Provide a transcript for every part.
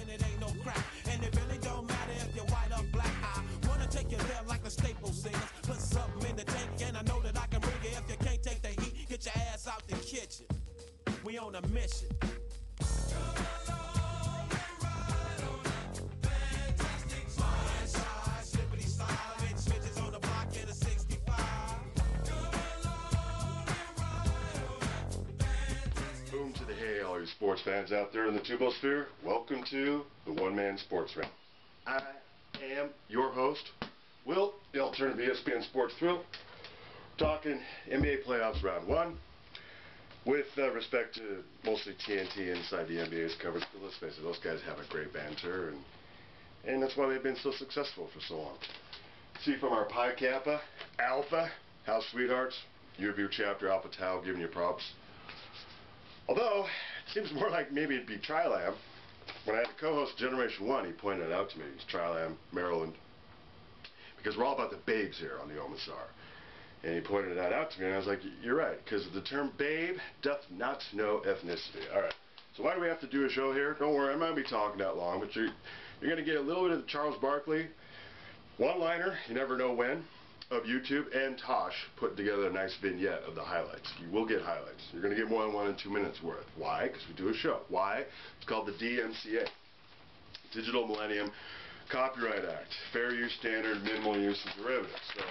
and it ain't no crack. And it really don't matter if you're white or black. I wanna take you there like the Staples singers. Put something in the tank and I know that I can bring it. If you can't take the heat, get your ass out the kitchen. We on a mission. Boom to the hey, all you sports fans out there in the Tubosphere. Welcome to the One Man Sports Round. I am your host, Will, the alternative ESPN Sports Thrill, talking NBA playoffs round one with respect to mostly TNT inside the NBA's coverage. But let's face it, those guys have a great banter, and that's why they've been so successful for so long. See from our Pi Kappa, Alpha, House Sweethearts, U of U Chapter Alpha Tau giving you props. Although, it seems more like maybe it'd be Tri-Lam. When I had to co-host Generation 1, he pointed it out to me. He's Tri-Lam, Maryland. Because we're all about the babes here on the OMSR. And he pointed that out to me, and I was like, you're right, because the term babe doth not know ethnicity. Alright, so why do we have to do a show here? Don't worry, I'm not going to be talking that long, but you're going to get a little bit of the Charles Barkley one-liner, you never know when, of YouTube, and Tosh put together a nice vignette of the highlights. You will get highlights. You're going to get more than 1 and 2 minutes worth. Why? Because we do a show. Why? It's called the DMCA. Digital Millennium Copyright Act. Fair Use Standard, Minimal Use, and Derivatives. So,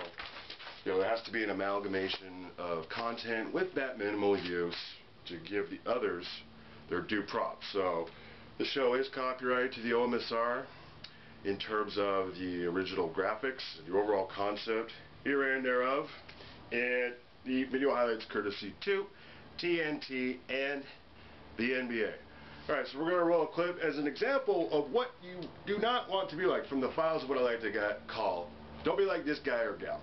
you know, there has to be an amalgamation of content with that minimal use to give the others their due props. So, the show is copyrighted to the OMSR in terms of the original graphics, the overall concept, here and thereof, and the video highlights courtesy to TNT and the NBA. Alright, so we're going to roll a clip as an example of what you do not want to be like from the files of what I like to call don't be like this guy or gal.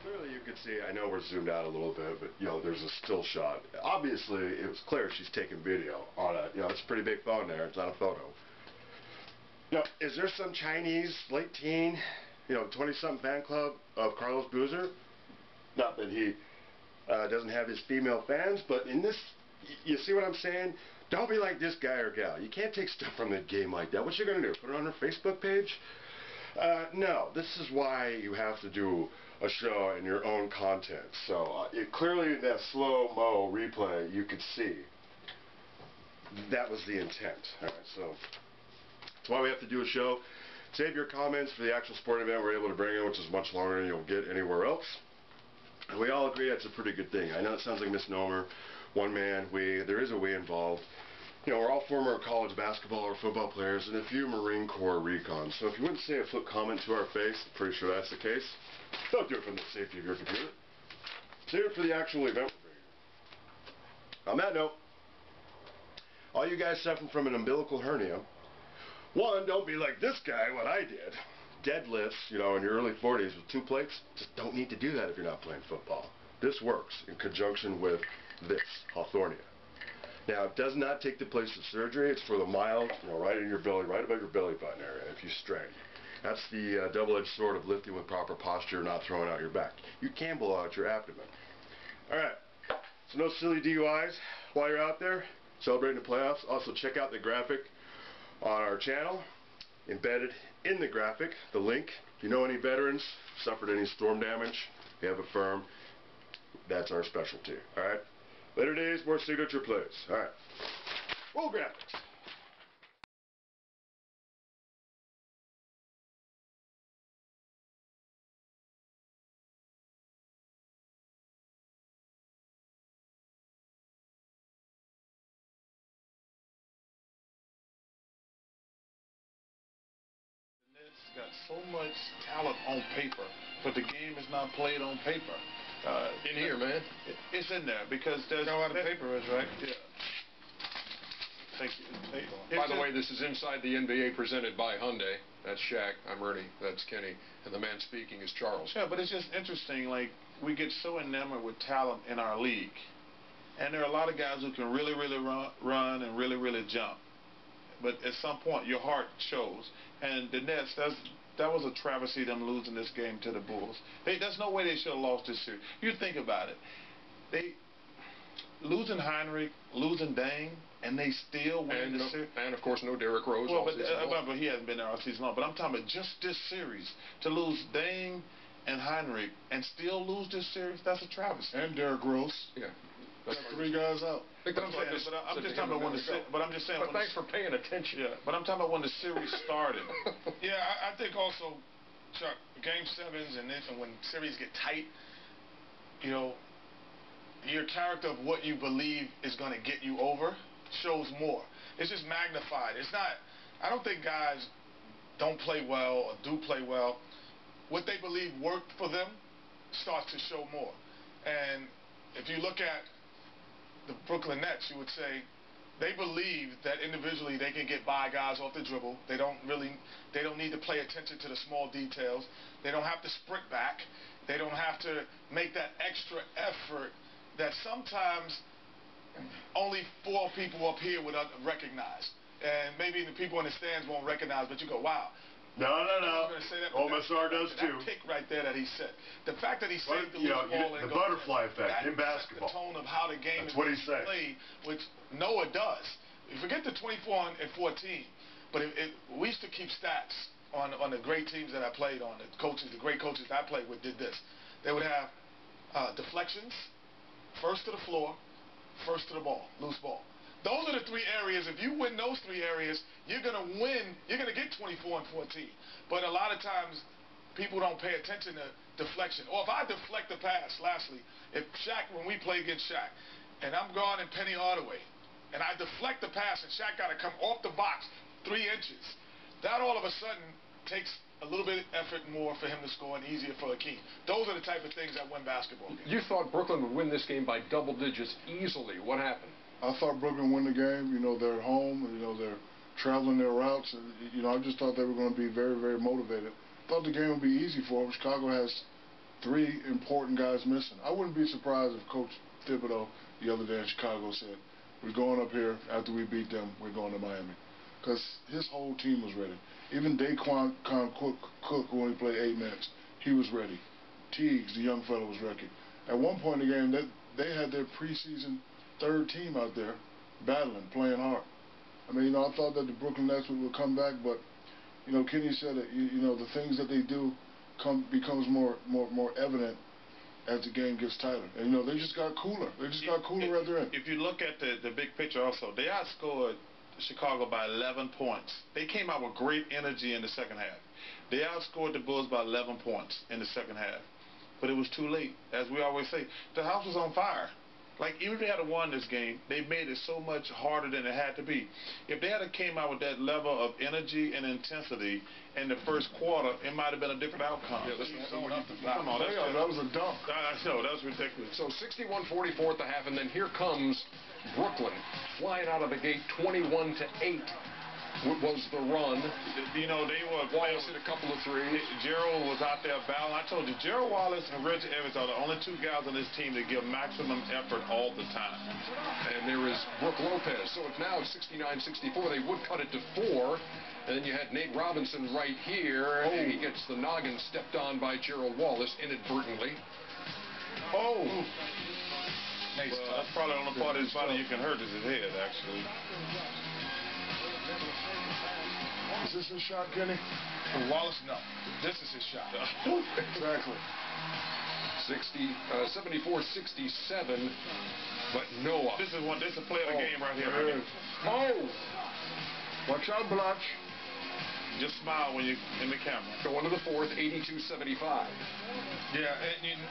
Clearly you can see, I know we're zoomed out a little bit, but you know, there's a still shot. Obviously it was clear she's taking video on a, you know, it's a pretty big phone there, it's not a photo. Now, is there some Chinese, late teen, you know, 20-something fan club of Carlos Boozer? Not that he doesn't have his female fans, but in this, you see what I'm saying? Don't be like this guy or gal. You can't take stuff from the game like that. What you gonna do? Put it on her Facebook page? No, this is why you have to do a show in your own content. So clearly that slow-mo replay you could see that was the intent. Alright, so that's why we have to do a show. Save your comments for the actual sporting event we're able to bring in, which is much longer than you'll get anywhere else. And we all agree that's a pretty good thing. I know it sounds like a misnomer, one man, we, there is a we involved. You know, we're all former college basketball or football players and a few Marine Corps recons. So if you wouldn't say a flip comment to our face, I'm pretty sure that's the case. Don't do it from the safety of your computer. Save it for the actual event we're bringing. On that note, all you guys suffering from an umbilical hernia, one, don't be like this guy, what I did. Deadlifts, you know, in your early 40s with 2 plates, just don't need to do that if you're not playing football. This works in conjunction with this, Hawthornia. Now, it does not take the place of surgery. It's for the mild, you know, right in your belly, right above your belly button area, if you strain. That's the double-edged sword of lifting with proper posture, not throwing out your back. You can blow out your abdomen. Alright, so no silly DUIs while you're out there celebrating the playoffs. Also, check out the graphic on our channel. Embedded in the graphic, the link. If you know any veterans, suffered any storm damage, you have a firm, that's our specialty. Alright? Later days, more signature plays. Alright. Roll graphics. It's got so much talent on paper, but the game is not played on paper. In here, man. It's in there because there's... You know how the paper is, right? Yeah. Thank you. By the way, this is Inside the NBA presented by Hyundai. That's Shaq. I'm Ernie. That's Kenny. And the man speaking is Charles. Yeah, but it's just interesting. Like, we get so enamored with talent in our league. And there are a lot of guys who can really run and really jump. But at some point, your heart shows. And the Nets, that was a travesty, them losing this game to the Bulls. There's no way they should have lost this series. You think about it. losing Heinrich, losing Dame, and they still win the series. And of course, no Derrick Rose. Well, but he hasn't been there all season long. But I'm talking about just this series, to lose Dame and Heinrich and still lose this series. That's a travesty. And Derrick Rose. Yeah. Got 3 guys out. But I'm just talking about when the series. But I'm just saying. But thanks for paying attention. Yeah. But I'm talking about when the series started. Yeah, I think also, Chuck, Game 7s and when series get tight, you know, your character of what you believe is going to get you over shows more. It's just magnified. It's not. I don't think guys don't play well or do play well. What they believe worked for them starts to show more. And if you look at the Brooklyn Nets, you would say they believe that individually they can get by guys off the dribble. They don't need to pay attention to the small details. They don't have to sprint back. They don't have to make that extra effort that sometimes only 4 people up here would recognize. And maybe the people in the stands won't recognize, but you go, wow. No. OMSR does too. That pick right there that he said. The fact that he saved the loose ball and the butterfly effect in basketball. The tone of how the game That's what he said. played, which Noah does. You forget the 24 and 14, but we used to keep stats on the great teams that I played on. The great coaches that I played with did this. They would have deflections, first to the floor, first to the ball, loose ball. Those are the 3 areas. If you win those 3 areas, you're going to win. You're going to get 24 and 14. But a lot of times, people don't pay attention to deflection. Or if I deflect the pass, lastly, if Shaq, when we play against Shaq, and I'm guarding Penny Hardaway, and I deflect the pass, and Shaq got to come off the box 3 inches, that all of a sudden takes a little bit of effort more for him to score and easier for Hakeem. Those are the type of things that win basketball games. You thought Brooklyn would win this game by double digits easily. What happened? I thought Brooklyn won the game. You know, they're at home. You know, they're traveling their routes. And, you know, I just thought they were going to be very, very motivated. Thought the game would be easy for them. Chicago has 3 important guys missing. I wouldn't be surprised if Coach Thibodeau the other day in Chicago said, we're going up here after we beat them, we're going to Miami. Because his whole team was ready. Even Daquan Cook, when he played 8 minutes, he was ready. Teagues, the young fellow, was ready. At one point in the game, they had their preseason 3rd team out there battling, playing hard. I mean, you know, I thought that the Brooklyn Nets would come back, but, you know, Kenny said that, you know, the things that they do becomes more evident as the game gets tighter. And, you know, they just got cooler. They just got cooler right there. If you look at the big picture also, they outscored Chicago by 11 points. They came out with great energy in the second half. They outscored the Bulls by 11 points in the second half. But it was too late. As we always say, the house was on fire. Like, even if they had won this game, they made it so much harder than it had to be. If they had came out with that level of energy and intensity in the first quarter, it might have been a different outcome. Yeah, come on, that was a dunk. I know, that was ridiculous. So 61-44 at the half, and then here comes Brooklyn flying out of the gate, 21-8. Was the run. You know, they were. Wallace hit a couple of threes. Gerald was out there battling. I told you, Gerald Wallace and Reggie Evans are the only 2 guys on this team that give maximum effort all the time. And there is Brook Lopez. So it's now 69-64. They would cut it to 4. And then you had Nate Robinson right here. Oh. And he gets the noggin stepped on by Gerald Wallace inadvertently. Oh. Nice. Well, that's probably the only part of his body you can hurt is his head, actually. Is this his shot, Kenny? For Wallace, no. This is his shot. Exactly. 74-67, but Noah. This is a play of the game right here. Oh! Watch out, Blanche. Just smile when you're in the camera. Going to the 4th, 82-75. Yeah,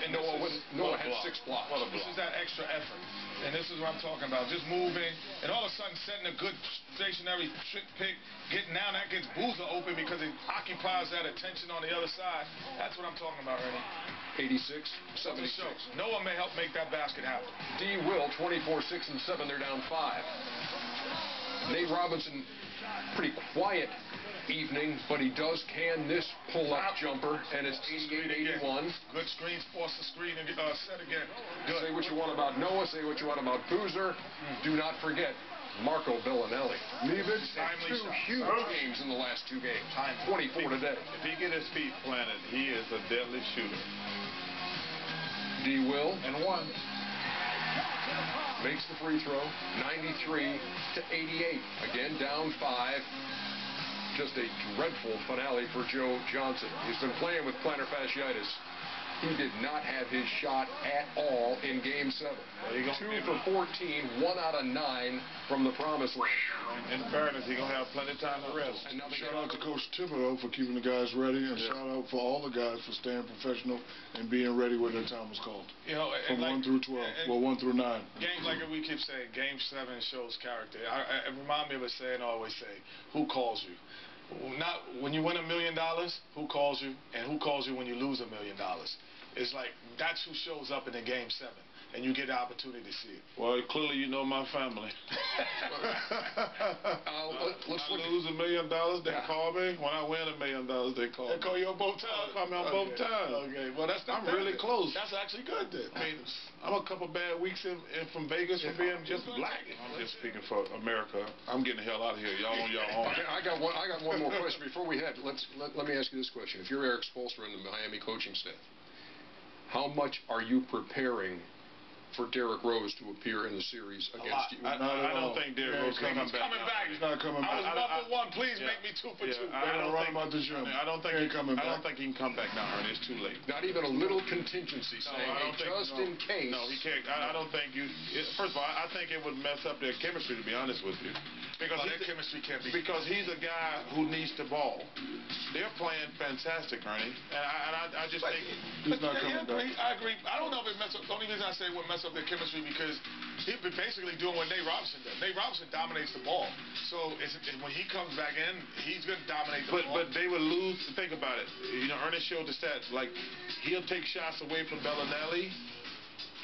and Noah had 6 blocks. This is that extra effort. And this is what I'm talking about. Just moving, and all of a sudden setting a good stationary trick pick, getting down, that gets Boozer open because it occupies that attention on the other side. That's what I'm talking about, Ernie. 86-76. Noah may help make that basket happen. D. Will, 24-6 and 7. They're down 5. Nate Robinson, pretty quiet evening, but he does can this pull-up jumper, and it's 88-81. Good screens, force the screen, and set again. Good. Say what you want about Noah, say what you want about Boozer. Do not forget Marco Bellinelli. Leave it. 2 huge games in the last 2 games. 24 today. If he get his feet planted, he is a deadly shooter. D. Will. And 1. makes the free throw, 93 to 88. Again, down 5. Just a dreadful finale for Joe Johnson. He's been playing with plantar fasciitis. He did not have his shot at all in Game 7. 2 for 14, 1 out of 9 from the promised land. In fairness, he's going to have plenty of time to rest. And shout out to Coach Thibodeau for keeping the guys ready, and shout out for all the guys for staying professional and being ready when their time was called. You know, from like, 1 through 12. Well, 1 through 9. Games like we keep saying, Game 7 shows character. It reminds me of a saying I always say, who calls you? Not when you win $1 million, who calls you, and who calls you when you lose $1 million. It's like that's who shows up in the Game 7, and you get the opportunity to see it. Well, clearly you know my family. Let's lose $1 million, they call me. When I win $1 million, they call me. They call you on both times? Call me on both times. Okay, well that's not I'm really close. That's actually good then. I mean, I'm a couple bad weeks in from Vegas from being just black. I'm just speaking for America. I'm getting the hell out of here. Y'all on your own. Okay, I got one more question before we head. Let me ask you this question. If you're Eric Spoelstra and the Miami coaching staff, how much are you preparing for Derrick Rose to appear in the series against you? I don't think Derrick Rose coming back. He's not coming back. I was 1 for 1. Please make me 2 for 2. I don't run him out the gym. I don't think he coming back. I don't think he can come back now, Ernie. It's too late. Not even a little contingency saying, just in case. No, he can't. I don't think you. First of all, I think it would mess up their chemistry, to be honest with you. Because their chemistry can't be. Because he's a guy who needs the ball. They're playing fantastic, Ernie. And I just think he's not coming back. I agree. I don't know if it mess up. The only reason I say it would mess up their chemistry because he's been basically doing what Nate Robinson does. Nate Robinson dominates the ball. So when he comes back in, he's going to dominate the ball. But they would lose. Think about it. You know, Ernest showed the stats. Like, he'll take shots away from Bellinelli.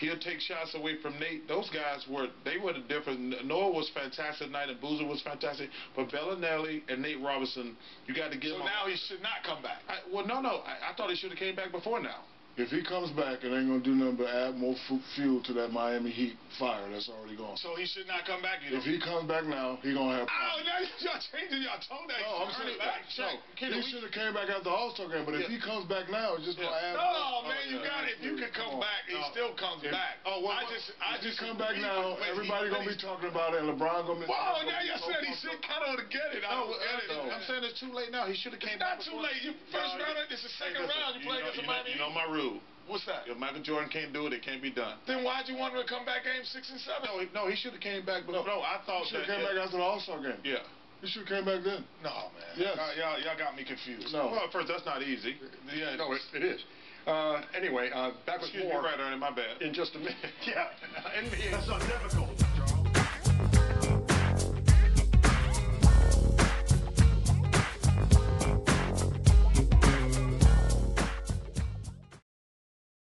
He'll take shots away from Nate. Those guys were the difference. Noah was fantastic tonight and Boozer was fantastic. But Bellinelli and Nate Robinson, you got to give them. So now he should not come back. No. I thought he should have came back before now. If he comes back, it ain't going to do nothing but add more fuel to that Miami Heat fire that's already gone. So he should not come back, you know? If he comes back now, he going to have problems. Oh, now y'all changing y'all tone. No, I'm saying he should have came back after the All-Star game, but if he comes back now, it's just going to add No, man, you got it. If you can come back, he still comes back. I just come back now, everybody going to be talking about it, and LeBron going to be... Whoa, now y'all said he should kind of get it. I don't get it. I'm saying it's too late now. He should have came back before. It's not too late. First round, it's the second round. You play against the Miami. You know my rule. What's that? If Michael Jordan can't do it, it can't be done. Then why'd you want him to come back Game 6 and 7? No, he should have came back before. No, I thought he should have came back after the All-Star game. Yeah. He should have came back then. No, man. Yes. Y'all got me confused. No. Well, first, that's not easy. Yeah, no, it is. Anyway, back with more. Right, Ernie, my bad. In just a minute. Yeah. NBA. That's not difficult.